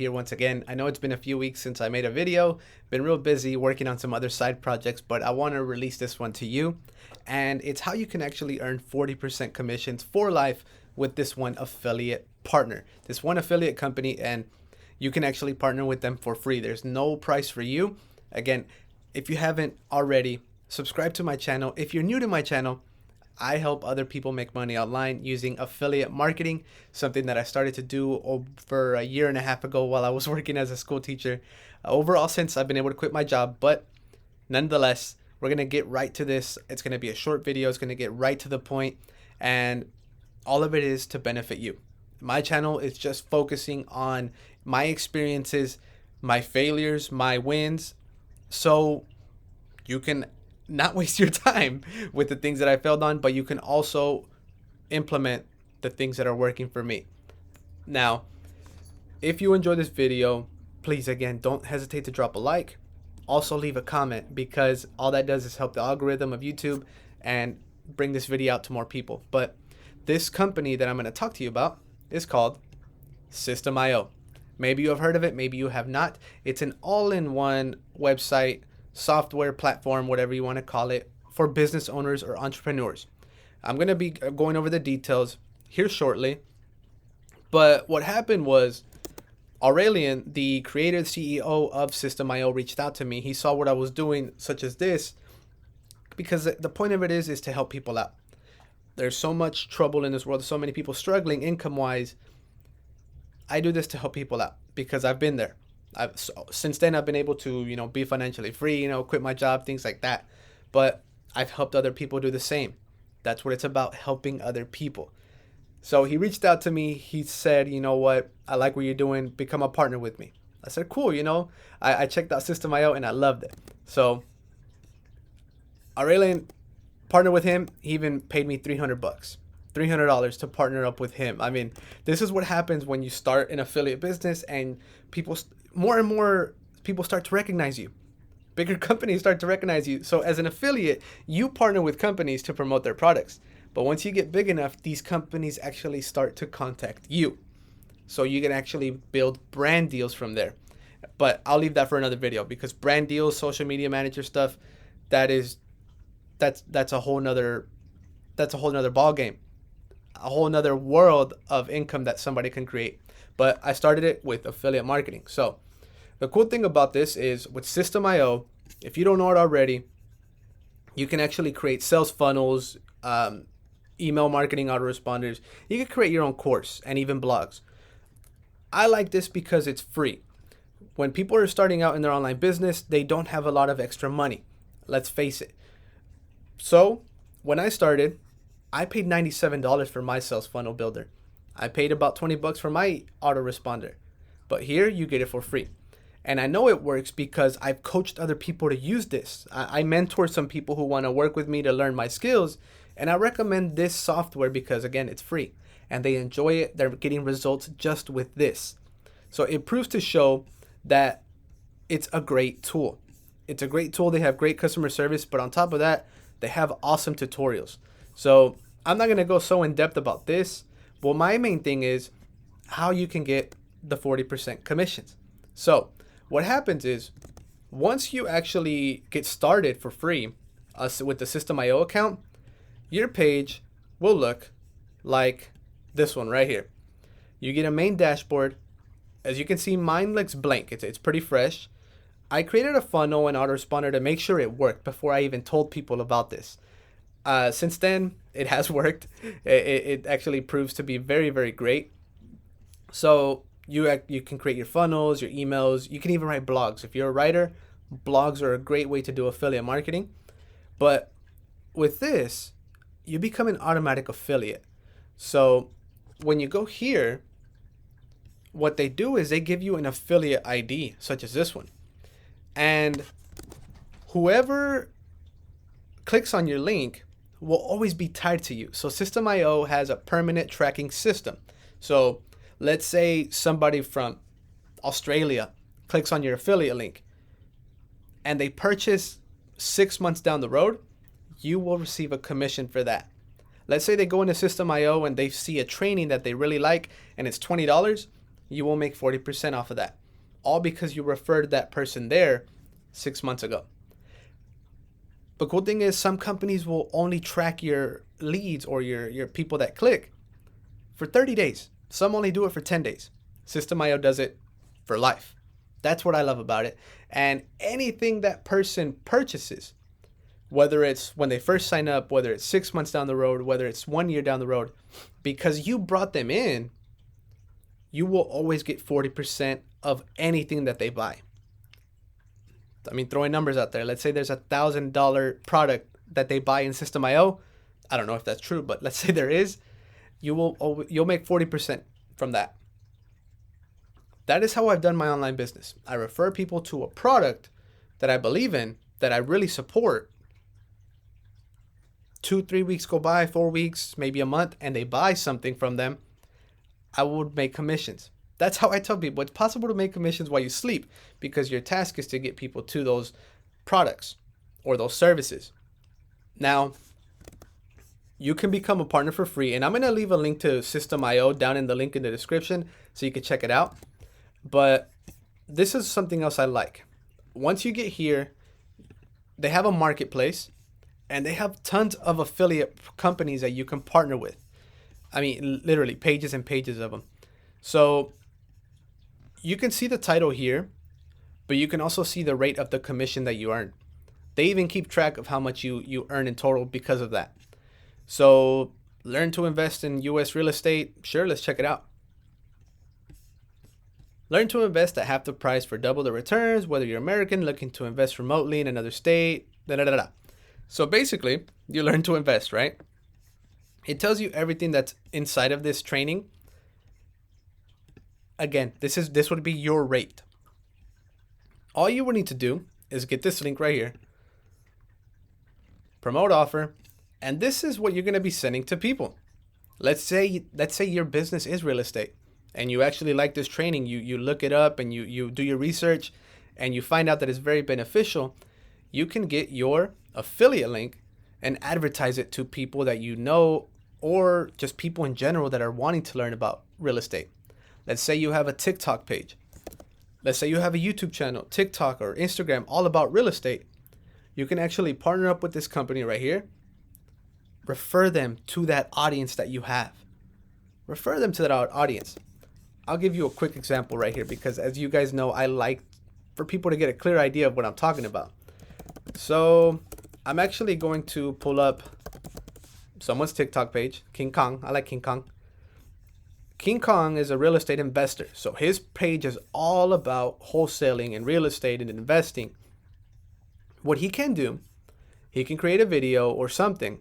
Here once again. I know it's been a few weeks since I made a video, been real busy working on some other side projects, but I want to release this one to you. And it's how you can actually earn 40% commissions for life with this one affiliate partner, this one affiliate company, and you can actually partner with them for free. There's no price for you. Again, if you haven't already, subscribe to my channel. If you're new to my channel, I help other people make money online using affiliate marketing, something that I started to do over a year and a half ago while I was working as a school teacher. Overall, since I've been able to quit my job, but nonetheless, we're going to get right to this. It's going to be a short video. It's going to get right to the point, and all of it is to benefit you. My channel is just focusing on my experiences, my failures, my wins, so you can not waste your time with the things that I failed on, but you can also implement the things that are working for me. Now, if you enjoy this video, please, again, don't hesitate to drop a like. Also leave a comment, because all that does is help the algorithm of YouTube and bring this video out to more people. But this company that I'm going to talk to you about is called Systeme. Maybe you have heard of it, maybe you have not. It's an all-in-one website, software platform, whatever you want to call it, for business owners or entrepreneurs. I'm going to be going over the details here shortly. But what happened was Aurelian, the creator, CEO of Systeme, reached out to me. He saw what I was doing, such as this, because the point of it is to help people out. There's so much trouble in this world. There's so many people struggling income-wise. I do this to help people out because I've been there. Since then, I've been able to, be financially free, quit my job, things like that. But I've helped other people do the same. That's what it's about, helping other people. So he reached out to me. He said, you know what? I like what you're doing. Become a partner with me. I said, cool. I checked out Systeme out and I loved it. So Aurelian, partnered with him. He even paid me $300 to partner up with him. I mean, this is what happens when you start an affiliate business and more and more people start to recognize you. Bigger companies start to recognize you. So as an affiliate, you partner with companies to promote their products. But once you get big enough, these companies actually start to contact you. So you can actually build brand deals from there. But I'll leave that for another video, because brand deals, social media manager stuff, that's a whole nother ball game. A whole nother world of income that somebody can create. But I started it with affiliate marketing. So the cool thing about this is with Systeme, if you don't know it already, you can actually create sales funnels, email marketing autoresponders. You can create your own course and even blogs. I like this because it's free. When people are starting out in their online business, they don't have a lot of extra money. Let's face it. So when I started, I paid $97 for my sales funnel builder. I paid about $20 for my autoresponder. But here you get it for free. And I know it works because I've coached other people to use this. I mentor some people who want to work with me to learn my skills. And I recommend this software because, again, it's free. And they enjoy it. They're getting results just with this. So it proves to show that it's a great tool. It's a great tool. They have great customer service. But on top of that, they have awesome tutorials. So I'm not going to go so in depth about this. But my main thing is how you can get the 40% commissions. So what happens is once you actually get started for free with the Systeme account, your page will look like this one right here. You get a main dashboard. As you can see, mine looks blank. It's pretty fresh. I created a funnel and autoresponder to make sure it worked before I even told people about this. Since then, it has worked. It actually proves to be very, very great. So you can create your funnels, your emails. You can even write blogs. If you're a writer, blogs are a great way to do affiliate marketing. But with this, you become an automatic affiliate. So when you go here, what they do is they give you an affiliate ID, such as this one. And whoever clicks on your link will always be tied to you. So Systeme has a permanent tracking system. So let's say somebody from Australia clicks on your affiliate link and they purchase 6 months down the road, you will receive a commission for that. Let's say they go into Systeme and they see a training that they really like and it's $20. you will make 40% off of that. All because you referred that person there 6 months ago. The cool thing is some companies will only track your leads or your people that click for 30 days. Some only do it for 10 days. Systeme.io does it for life. That's what I love about it. And anything that person purchases, whether it's when they first sign up, whether it's 6 months down the road, whether it's 1 year down the road, because you brought them in, you will always get 40% of anything that they buy. I mean, throwing numbers out there. Let's say there's $1,000 product that they buy in Systeme.io. I don't know if that's true, but let's say there is. You'll make 40% from that. That is how I've done my online business. I refer people to a product that I believe in, that I really support. 2-3 weeks go by, 4 weeks, maybe a month, and they buy something from them. I would make commissions. That's how I tell people it's possible to make commissions while you sleep, because your task is to get people to those products or those services. Now, you can become a partner for free, and I'm going to leave a link to Systeme.io down in the link in the description so you can check it out. But this is something else I like. Once you get here, they have a marketplace, and they have tons of affiliate companies that you can partner with. I mean, literally pages and pages of them. So you can see the title here, but you can also see the rate of the commission that you earn. They even keep track of how much you earn in total because of that. So learn to invest in U.S. real estate. Sure, let's check it out. Learn to invest at half the price for double the returns, whether you're American looking to invest remotely in another state. So basically, you learn to invest, right? It tells you everything that's inside of this training. Again, this would be your rate. All you would need to do is get this link right here. Promote offer. And this is what you're going to be sending to people. Let's say your business is real estate and you actually like this training. You look it up and you do your research and you find out that it's very beneficial. You can get your affiliate link and advertise it to people that you know, or just people in general that are wanting to learn about real estate. Let's say you have a TikTok page. Let's say you have a YouTube channel, TikTok or Instagram, all about real estate. You can actually partner up with this company right here. Refer them to that audience that you have. Refer them to that audience. I'll give you a quick example right here, because as you guys know, I like for people to get a clear idea of what I'm talking about. So I'm actually going to pull up someone's TikTok page, King Kong. I like King Kong. King Kong is a real estate investor. So his page is all about wholesaling and real estate and investing. What he can do, he can create a video or something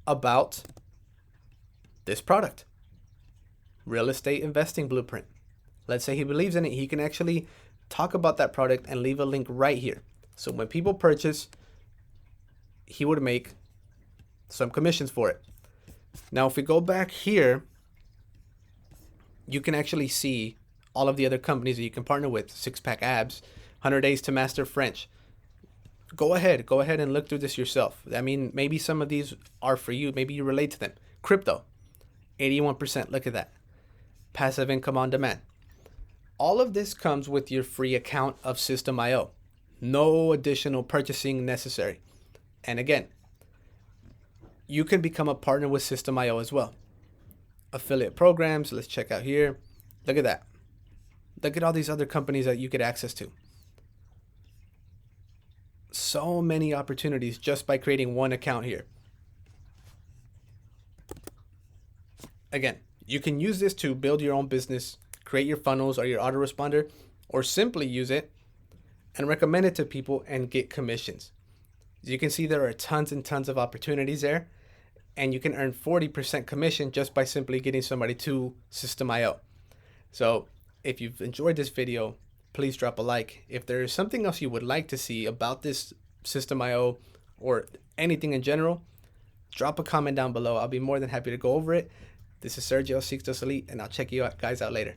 about this product, real estate investing blueprint. Let's say he believes in it. He can actually talk about that product and leave a link right here. So when people purchase, he would make some commissions for it. Now, if we go back here, you can actually see all of the other companies that you can partner with. Six Pack Abs, 100 Days to Master French. Go ahead and look through this yourself. I mean, maybe some of these are for you. Maybe you relate to them. Crypto, 81%. Look at that. Passive income on demand. All of this comes with your free account of Systeme.io. No additional purchasing necessary. And again, you can become a partner with Systeme.io as well. Affiliate programs. Let's check out here. Look at that. Look at all these other companies that you get access to. So many opportunities just by creating one account here. Again, you can use this to build your own business, create your funnels or your autoresponder, or simply use it and recommend it to people and get commissions. As you can see, there are tons and tons of opportunities there, and you can earn 40% commission just by simply getting somebody to Systeme.io. So if you've enjoyed this video, please drop a like. If there is something else you would like to see about this Systeme.io or anything in general, drop a comment down below. I'll be more than happy to go over it. This is Sergio Sixtos Elite, and I'll check you guys out later.